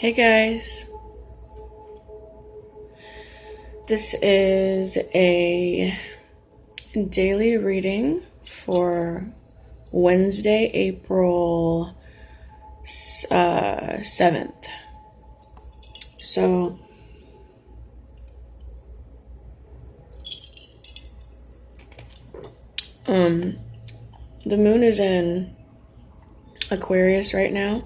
Hey guys, this is a daily reading for Wednesday, April 7th. So, the moon is in Aquarius right now,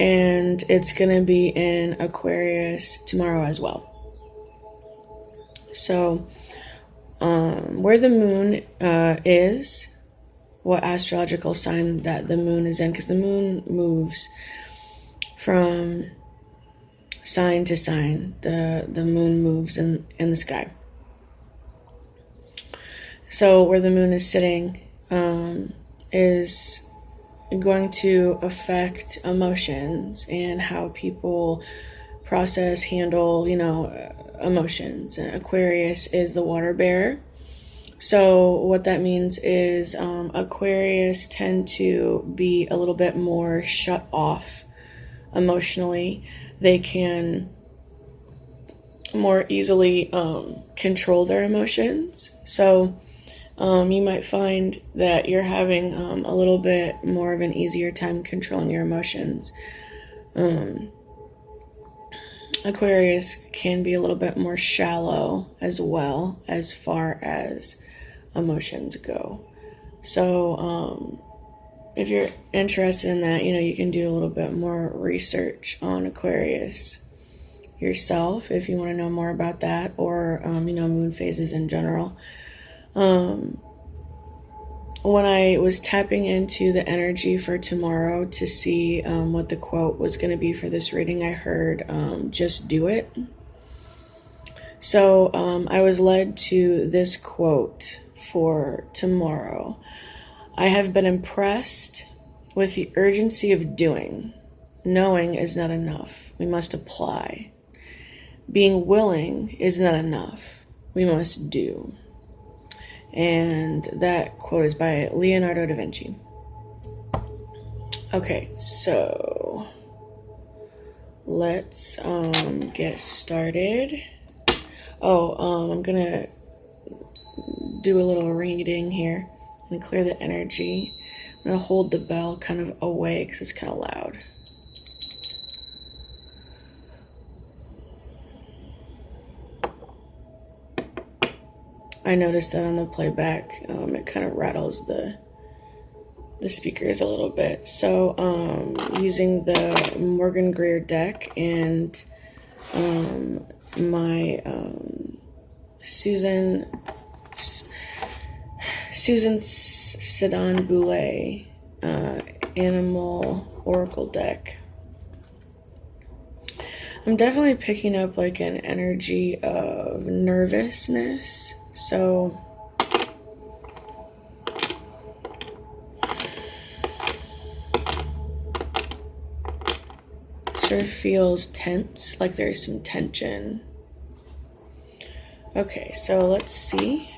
and it's going to be in Aquarius tomorrow as well. So, where the moon is, what astrological sign that the moon is in, because the moon moves from sign to sign. The moon moves in the sky. So where the moon is sitting is going to affect emotions and how people process, handle, emotions. Aquarius is the water bearer. So what that means is Aquarius tend to be a little bit more shut off emotionally. They can more easily control their emotions. So you might find that you're having a little bit more of an easier time controlling your emotions. Aquarius can be a little bit more shallow as well as far as emotions go. So if you're interested in that, you can do a little bit more research on Aquarius yourself if you want to know more about that, or moon phases in general. When I was tapping into the energy for tomorrow to see what the quote was going to be for this reading, I heard just do it. So I was led to this quote for tomorrow. I have been impressed with the urgency of doing. Knowing is not enough. We must apply. Being willing is not enough. We must do. And that quote is by Leonardo da Vinci. Okay, so let's get started. I'm gonna do a little reading here and clear the energy. I'm gonna hold the bell kind of away because it's kind of loud. I noticed that on the playback, it kind of rattles the speakers a little bit. So, using the Morgan Greer deck and my Susan Sedan Boulay Animal Oracle deck, I'm definitely picking up like an energy of nervousness. So sort of feels tense, like there's some tension. Okay, so let's see.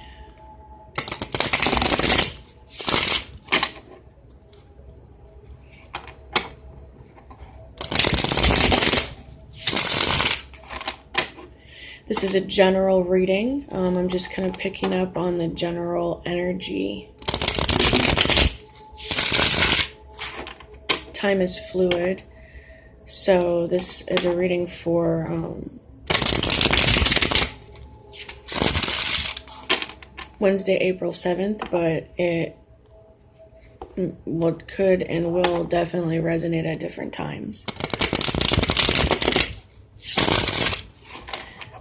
This is a general reading. I'm just kind of picking up on the general energy. Time is fluid. So this is a reading for Wednesday, April 7th, but it could and will definitely resonate at different times.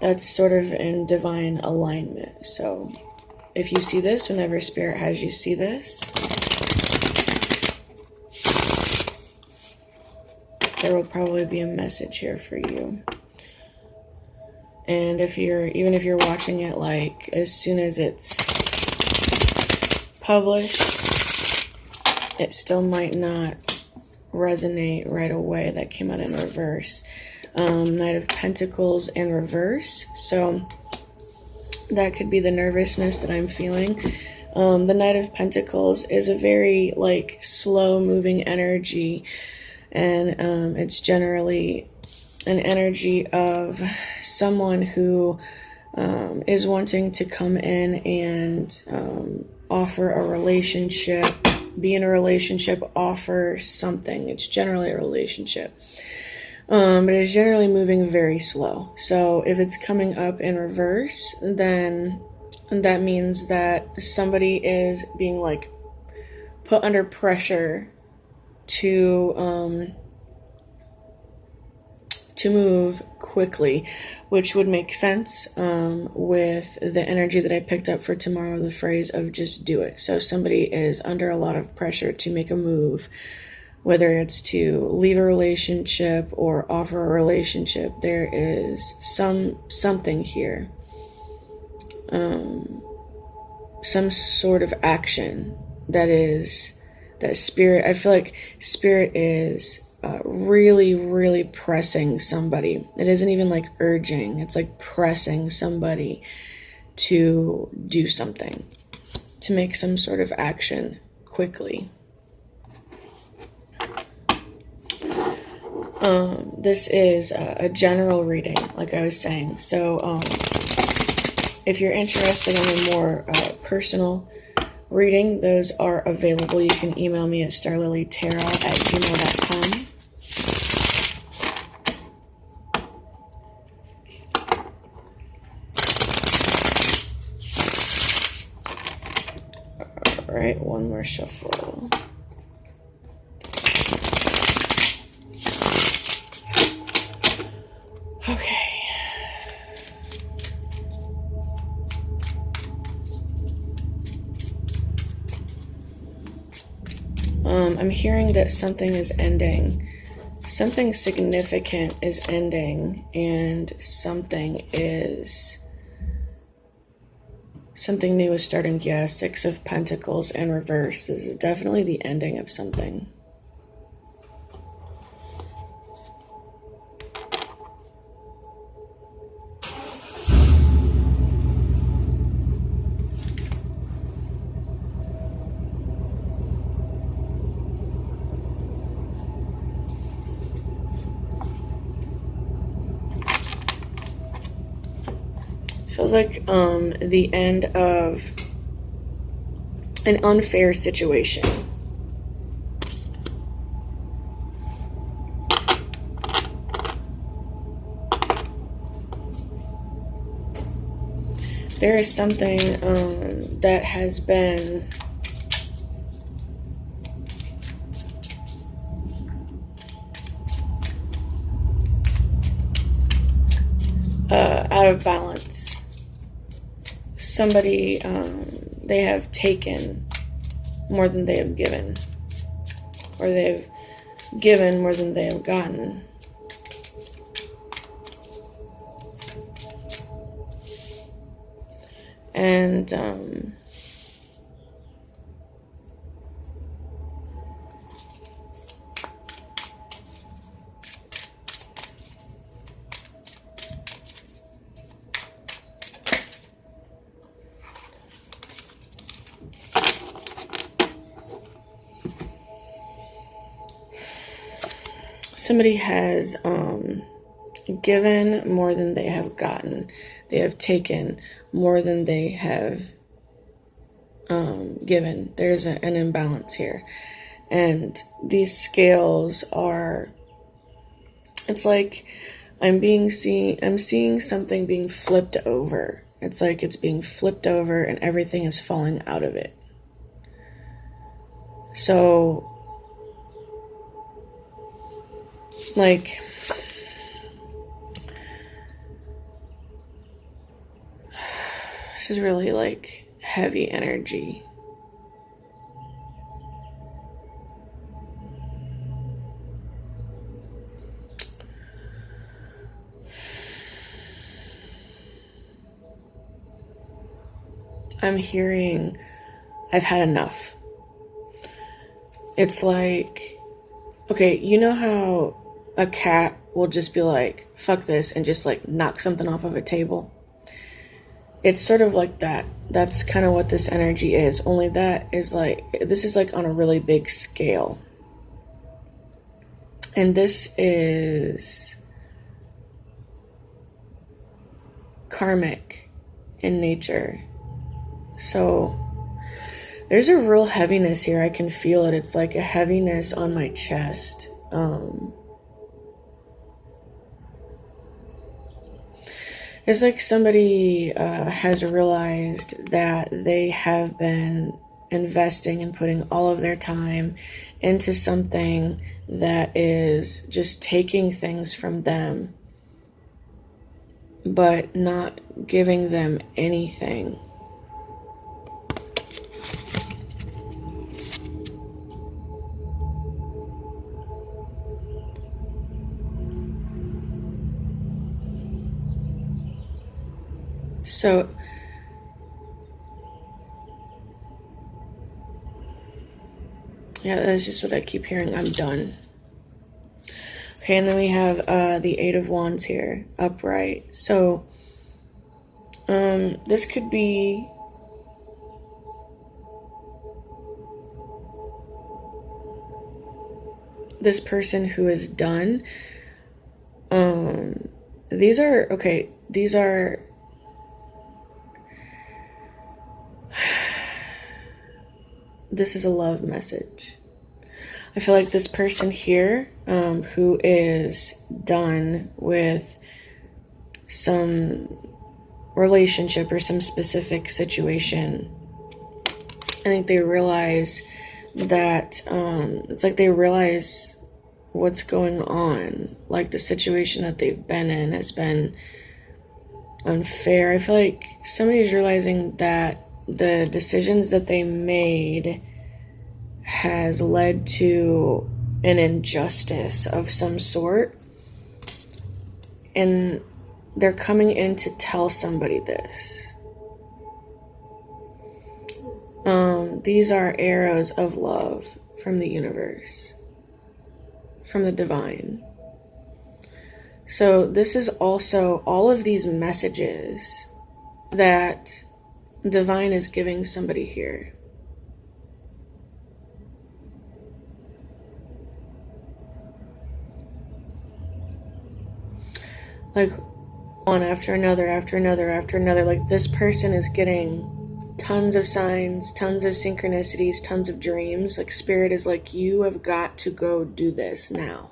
That's sort of in divine alignment. So if you see this, whenever Spirit has you see this, there will probably be a message here for you. And even if you're watching it like as soon as it's published, it still might not resonate right away. That came out in reverse. Knight of Pentacles in reverse. So that could be the nervousness that I'm feeling. The Knight of Pentacles is a very slow moving energy. And it's generally an energy of someone who is wanting to come in and offer a relationship, be in a relationship, offer something. It's generally a relationship. But it's generally moving very slow. So if it's coming up in reverse, then that means that somebody is being like put under pressure to move quickly, which would make sense with the energy that I picked up for tomorrow, the phrase of just do it. So somebody is under a lot of pressure to make a move, whether it's to leave a relationship or offer a relationship. There is something here, some sort of action that spirit, I feel like spirit is really, really pressing somebody. It isn't even like urging, it's like pressing somebody to do something, to make some sort of action quickly. This is a general reading, like I was saying. So if you're interested in a more personal reading, those are available. You can email me at starlilytarot@gmail.com. All right, one more shuffle. Okay. I'm hearing that something is ending. Something significant is ending, and something new is starting. Yeah, Six of Pentacles in reverse. This is definitely the ending of something. Feels like the end of an unfair situation. There is something that has been out of balance. Somebody, they have taken more than they have given, or they've given more than they have gotten. And somebody has given more than they have gotten. They have taken more than they have given. There's an imbalance here. And these scales are, it's like I'm seeing something being flipped over. It's like it's being flipped over and everything is falling out of it. So, like, this is really like heavy energy. I'm hearing, I've had enough. It's like, okay, you know how a cat will just be like, fuck this, and just like knock something off of a table? It's sort of like that. That's kind of what this energy is. Only that is like, this is like on a really big scale. And this is karmic in nature. So there's a real heaviness here. I can feel it. It's like a heaviness on my chest. It's like somebody has realized that they have been investing and putting all of their time into something that is just taking things from them, but not giving them anything. So yeah, that's just what I keep hearing. I'm done. Okay, and then we have the Eight of Wands here, upright. So this could be this person who is done. These are this is a love message. I feel like this person here who is done with some relationship or some specific situation, I think they realize that it's like they realize what's going on. Like the situation that they've been in has been unfair. I feel like somebody's realizing that the decisions that they made has led to an injustice of some sort, and they're coming in to tell somebody this. These are arrows of love from the universe, from the divine. So this is also all of these messages that divine is giving somebody here. Like one after another, after another, after another. Like this person is getting tons of signs, tons of synchronicities, tons of dreams. Like spirit is like, you have got to go do this now.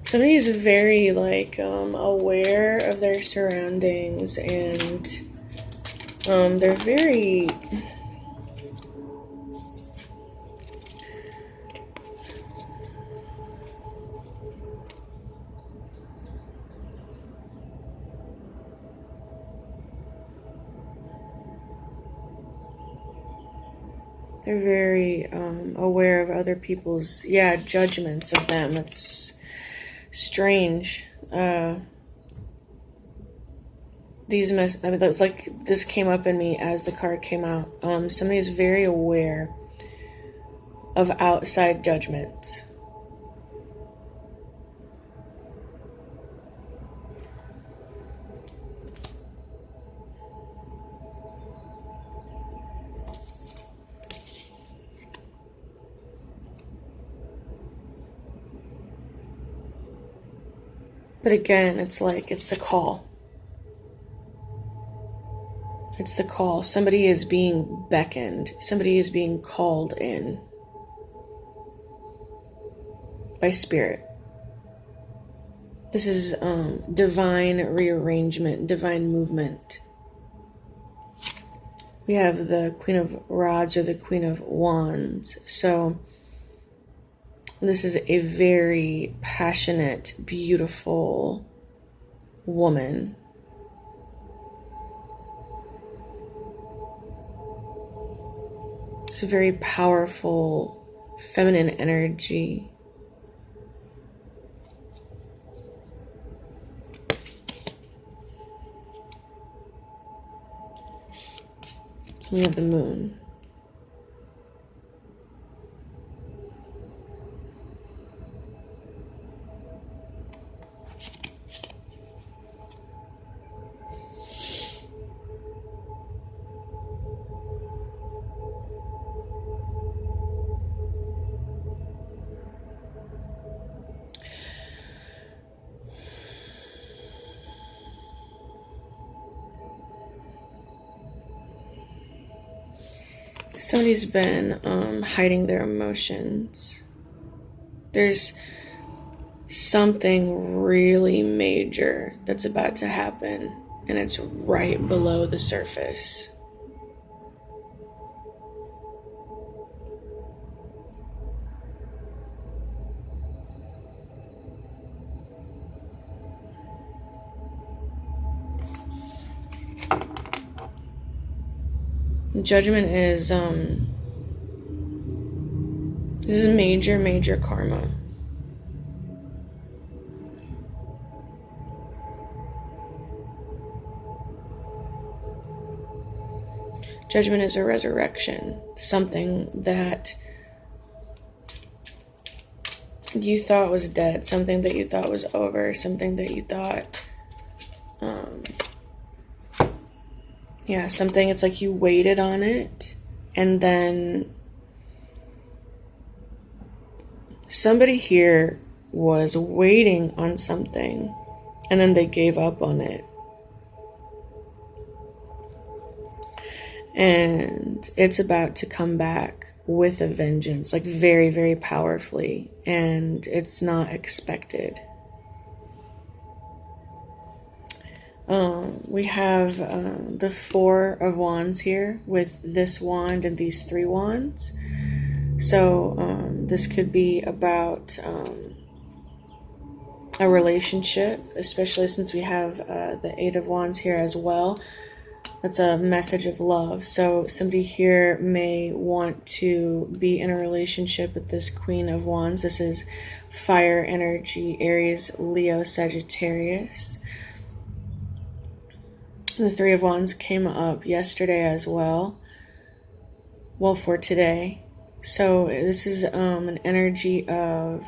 Somebody is very aware of their surroundings, and they're very aware of other people's judgments of them. It's strange. That's like this came up in me as the card came out. Somebody is very aware of outside judgments. But again, it's the call. It's the call. Somebody is being beckoned. Somebody is being called in by spirit. This is divine rearrangement, divine movement. We have the Queen of Rods or the Queen of Wands. So this is a very passionate, beautiful woman. It's a very powerful, feminine energy. We have the moon. Somebody's been hiding their emotions. There's something really major that's about to happen, and it's right below the surface. Judgment is this is major karma. Judgment is a resurrection, something that you thought was dead, something that you thought was over, something that you thought, something, it's like you waited on it, and then somebody here was waiting on something, and then they gave up on it. And it's about to come back with a vengeance, like very, very powerfully, and it's not expected. We have the Four of Wands here with this wand and these 3 wands. So this could be about a relationship, especially since we have the 8 of Wands here as well. That's a message of love. So somebody here may want to be in a relationship with this Queen of Wands. This is fire energy, Aries, Leo, Sagittarius. The 3 of Wands came up yesterday as well. Well, for today. So this is an energy of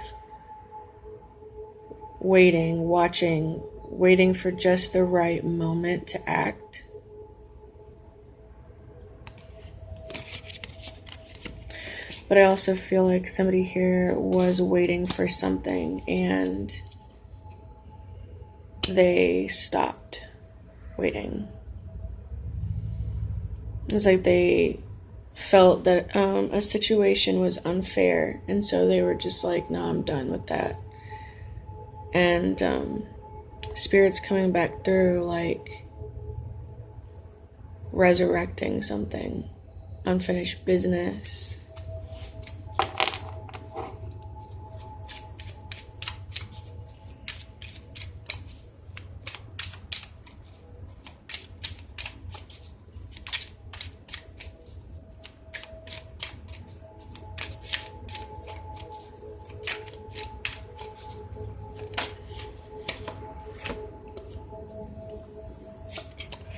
waiting, watching, waiting for just the right moment to act. But I also feel like somebody here was waiting for something and they stopped waiting. It's like they felt that a situation was unfair, and so they were just like, no, I'm done with that. And Spirit's coming back through, like resurrecting something, unfinished business.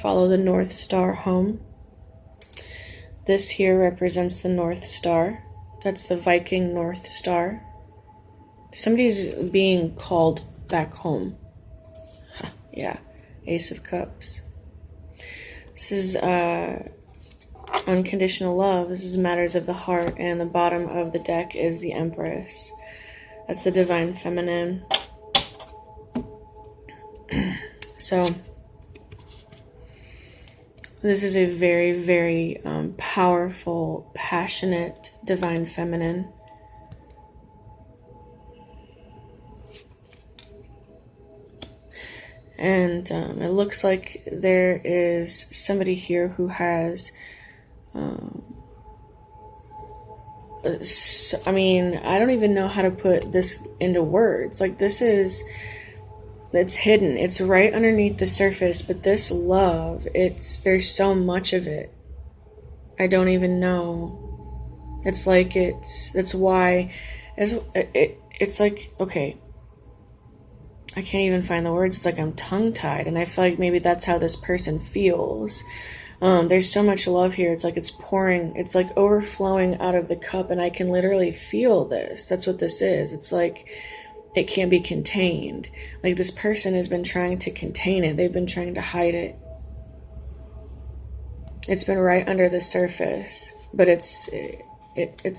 Follow the North Star home. This here represents the North Star. That's the Viking North Star. Somebody's being called back home. Yeah, Ace of Cups. This is unconditional love. This is matters of the heart. And the bottom of the deck is the Empress. That's the divine feminine. So this is a very, very powerful, passionate, divine feminine. And it looks like there is somebody here who has, I mean, I don't even know how to put this into words. Like, this is... it's hidden. It's right underneath the surface, but this love, there's so much of it. I don't even know. It's like that's why it's like, okay, I can't even find the words. It's like I'm tongue-tied, and I feel like maybe that's how this person feels. There's so much love here. It's like it's pouring, it's like overflowing out of the cup, and I can literally feel this. That's what this is. It's like it can't be contained. Like, this person has been trying to contain it. They've been trying to hide it. It's been right under the surface, but it's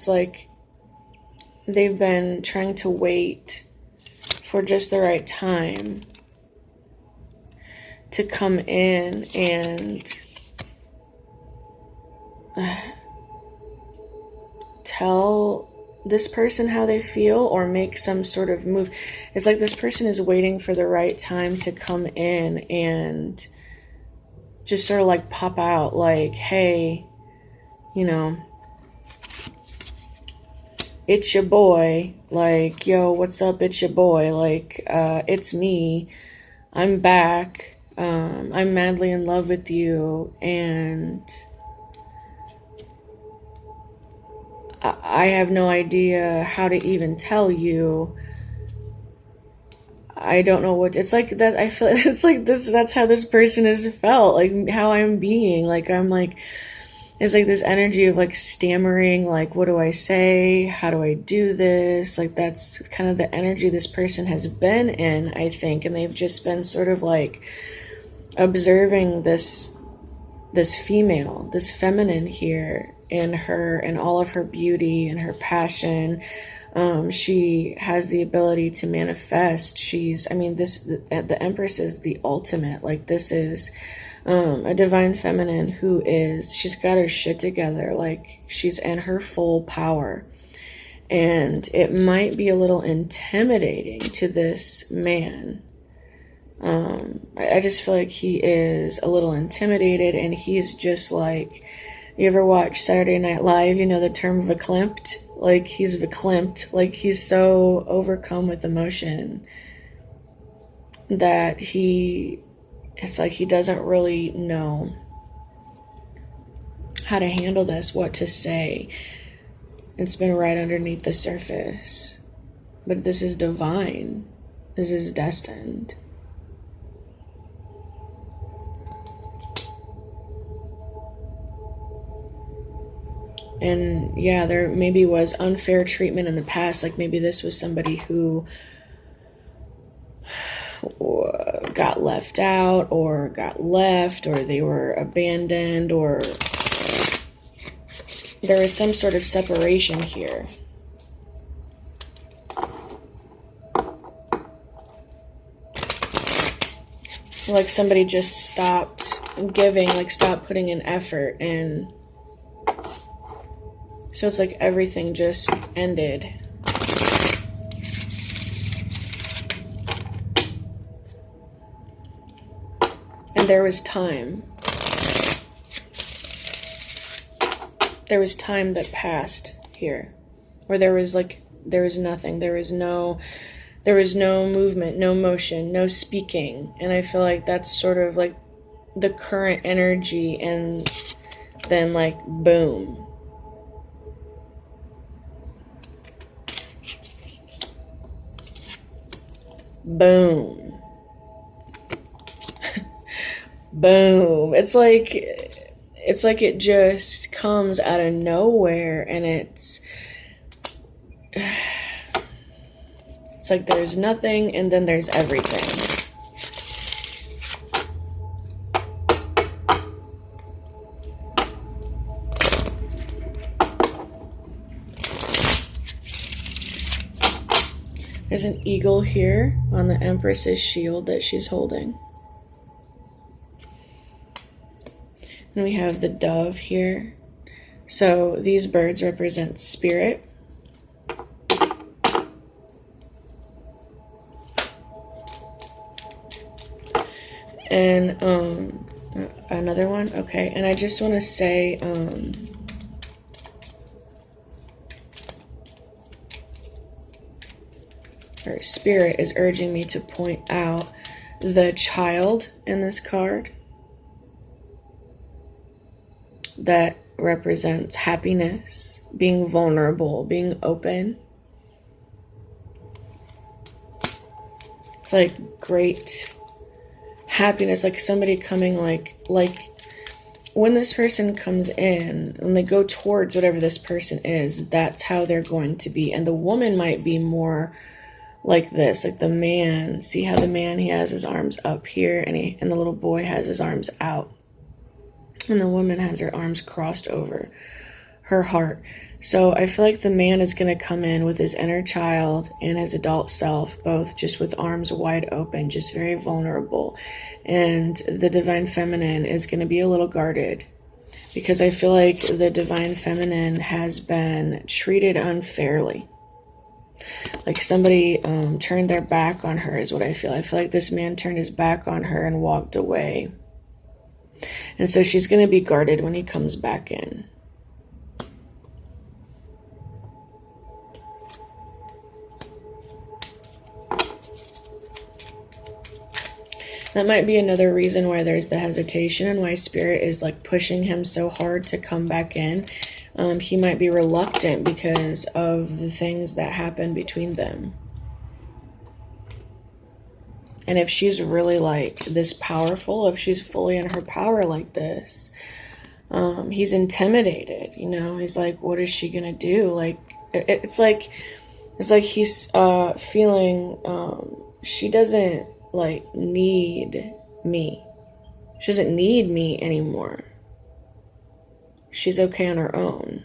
like they've been trying to wait for just the right time to come in and tell this person how they feel or make some sort of move. It's like this person is waiting for the right time to come in and just sort of like pop out, like, hey, you know, it's your boy, like, yo, what's up, it's your boy, like, it's me, I'm back, I'm madly in love with you, and I have no idea how to even tell you. I don't know what, it's like that, I feel, it's like this, that's how this person has felt, like, how I'm being, like, I'm like, it's like this energy of like stammering, like, what do I say? How do I do this? Like, that's kind of the energy this person has been in, I think. And they've just been sort of like observing this female, this feminine here in her and all of her beauty and her passion. She has the ability to manifest. The Empress is the ultimate. Like, this is a divine feminine who she's got her shit together, like she's in her full power. And it might be a little intimidating to this man. I just feel like he is a little intimidated, and he's just like, you ever watch Saturday Night Live, you know the term verklempt? Like, he's verklempt, like he's so overcome with emotion that it's like he doesn't really know how to handle this, what to say. It's been right underneath the surface. But this is divine. This is destined. And yeah, there maybe was unfair treatment in the past. Like, maybe this was somebody who got left out or got left, or they were abandoned, or there was some sort of separation here. Like somebody just stopped giving, like stopped putting in effort, and so it's like everything just ended. And there was time. There was time that passed here. Where there was nothing. There was no movement, no motion, no speaking. And I feel like that's sort of like the current energy, and then like boom. Boom. Boom. It's like it just comes out of nowhere, and it's like there's nothing and then there's everything. There's an eagle here on the Empress's shield that she's holding. And we have the dove here. So these birds represent spirit. And another one. Okay, and I just want to say or spirit is urging me to point out the child in this card. That represents happiness, being vulnerable, being open. It's like great happiness, like somebody coming like when this person comes in, when they go towards whatever this person is, that's how they're going to be. And the woman might be more like this, like the man. See how the man, he has his arms up here, and the little boy has his arms out. And the woman has her arms crossed over her heart. So I feel like the man is going to come in with his inner child and his adult self, both just with arms wide open, just very vulnerable. And the divine feminine is going to be a little guarded. because I feel like the divine feminine has been treated unfairly. Like somebody turned their back on her is what I feel. I feel like this man turned his back on her and walked away. And so she's going to be guarded when he comes back in. That might be another reason why there's the hesitation and why Spirit is like pushing him so hard to come back in. He might be reluctant because of the things that happen between them. And if she's really like this powerful, if she's fully in her power like this, he's intimidated, you know? He's like, what is she gonna do? Like, it's like he's feeling she doesn't like need me. She doesn't need me anymore. She's okay on her own.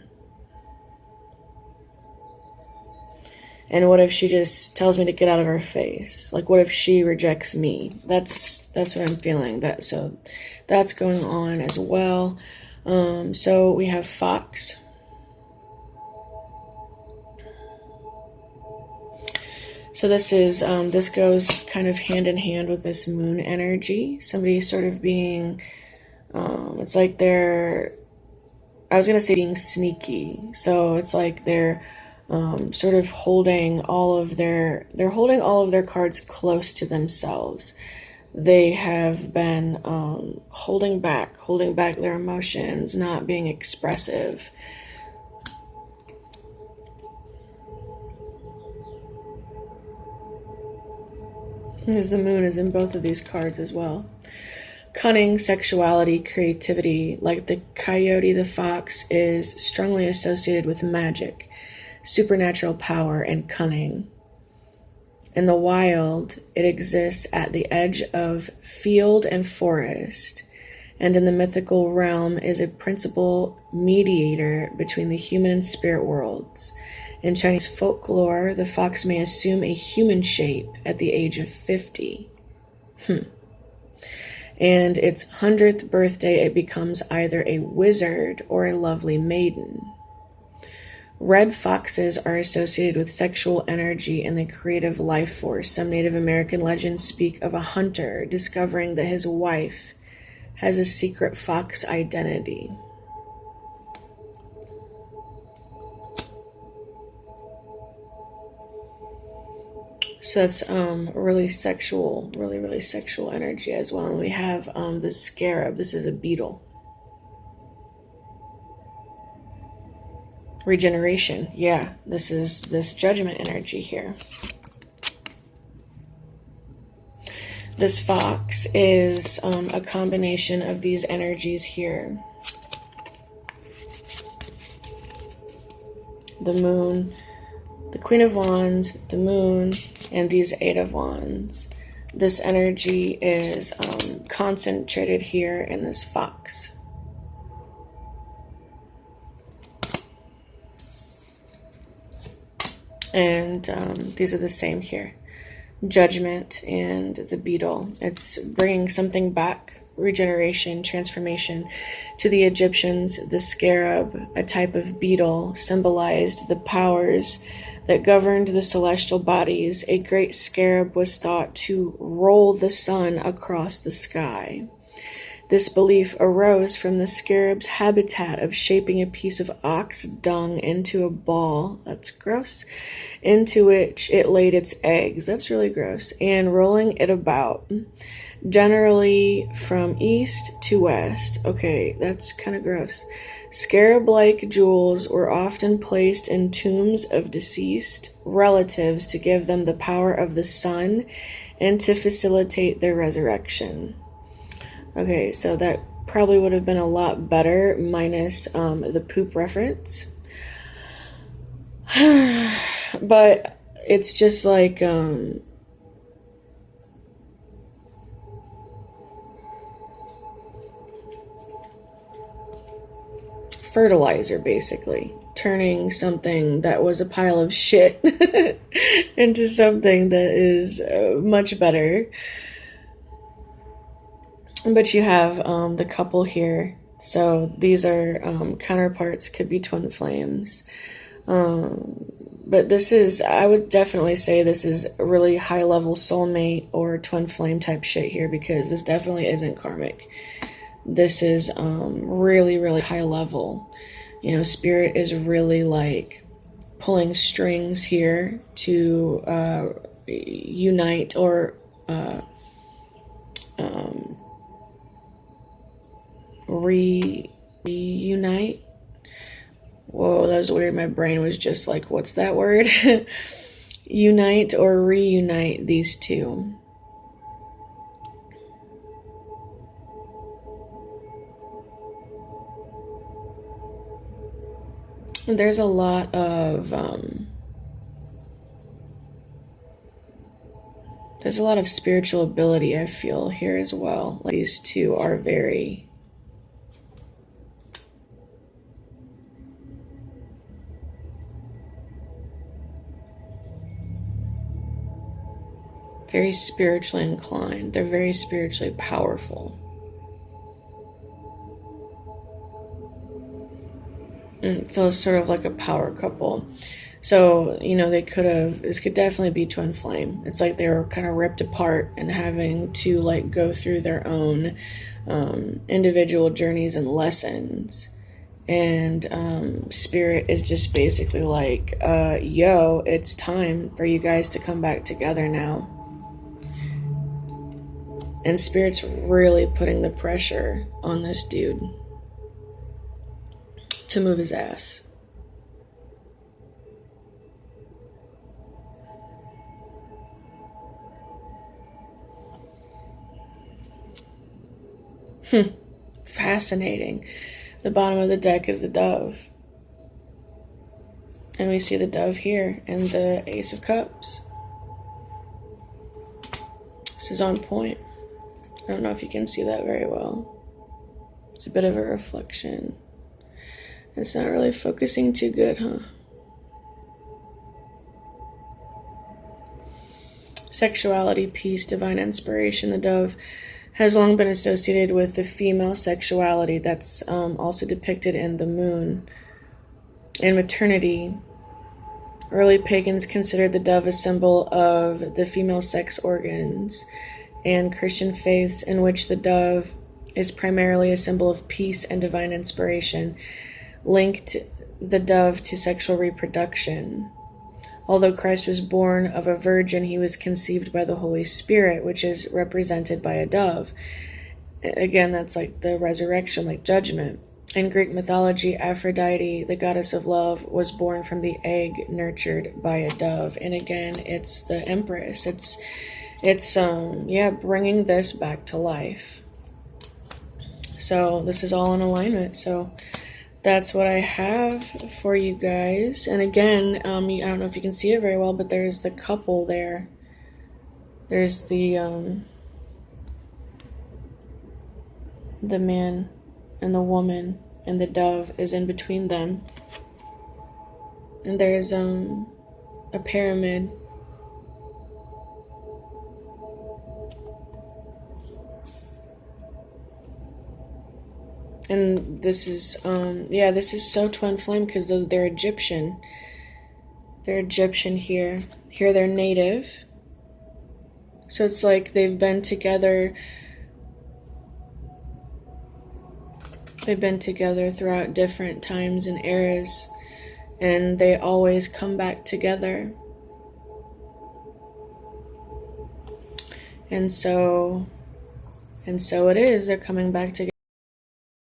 And what if she just tells me to get out of her face? Like, what if she rejects me? That's what I'm feeling. So that's going on as well. So we have Fox. So this is this goes kind of hand in hand with this moon energy. Somebody sort of being, it's like they're, I was gonna say being sneaky. So it's like they're sort of holding all of their cards close to themselves. They have been holding back their emotions, not being expressive. As the moon is in both of these cards as well. Cunning, sexuality, creativity. Like the coyote, the fox is strongly associated with magic, supernatural power, and cunning. In the wild, it exists at the edge of field and forest, and in the mythical realm is a principal mediator between the human and spirit worlds. In Chinese folklore, the fox may assume a human shape at the age of 50. And its 100th birthday, it becomes either a wizard or a lovely maiden. Red foxes are associated with sexual energy and the creative life force. Some Native American legends speak of a hunter discovering that his wife has a secret fox identity. So that's really sexual, really sexual energy as well. And we have the scarab. This is a beetle. Regeneration. Yeah, this is this judgment energy here. This fox is a combination of these energies here. The moon, the Queen of Wands, the moon, and these Eight of Wands. This energy is concentrated here in this fox. And these are the same here. Judgment and the beetle. It's bringing something back, regeneration, transformation. To the Egyptians, the scarab, a type of beetle, symbolized the powers that governed the celestial bodies. A great scarab was thought to roll the sun across the sky. This belief arose from the scarab's habitat of shaping a piece of ox dung into a ball, that's gross, into which it laid its eggs, that's really gross, and rolling it about, generally from east to west. Okay, that's kind of gross. Scarab-like jewels were often placed in tombs of deceased relatives to give them the power of the sun and to facilitate their resurrection. Okay, so that probably would have been a lot better minus the poop reference. But it's just like fertilizer, basically. Turning something that was a pile of shit into something that is much better. But you have the couple here So these are counterparts, could be twin flames. But this is, I would definitely say this is a really high level soulmate or twin flame type shit here, because this definitely isn't karmic. This is really, really high level. You know, spirit is really like pulling strings here to unite or reunite. Whoa, that was weird. My brain was just like, what's that word? Unite or reunite these two. There's a lot of spiritual ability, I feel, here as well. Like, these two are very spiritually inclined. They're very spiritually powerful. It feels sort of like a power couple. So, you know, this could definitely be twin flame. It's like they were kind of ripped apart and having to like go through their own individual journeys and lessons. And spirit is just basically like, yo, it's time for you guys to come back together now. And spirit's really putting the pressure on this dude to move his ass. Fascinating. The bottom of the deck is the dove. And we see the dove here and the Ace of Cups. This is on point. I don't know if you can see that very well. It's a bit of a reflection. It's not really focusing too good, huh? Sexuality, peace, divine inspiration. The dove has long been associated with the female sexuality that's also depicted in the moon. And maternity. Early pagans considered the dove a symbol of the female sex organs, and Christian faiths in which the dove is primarily a symbol of peace and divine inspiration, linked the dove to sexual reproduction. Although Christ was born of a virgin, he was conceived by the Holy Spirit, which is represented by a dove. Again, that's like the resurrection, like judgment. In Greek mythology, Aphrodite, the goddess of love, was born from the egg nurtured by a dove. And again, it's the Empress. It's bringing this back to life. So this is all in alignment. So that's what I have for you guys. And again, I don't know if you can see it very well, but there's the couple there. There's the man and the woman, and the dove is in between them. And there's a pyramid. And this is this is so twin flame, because they're Egyptian. They're Egyptian here. Here they're native. So it's like they've been together. They've been together throughout different times and eras, and they always come back together. And so it is. They're coming back together.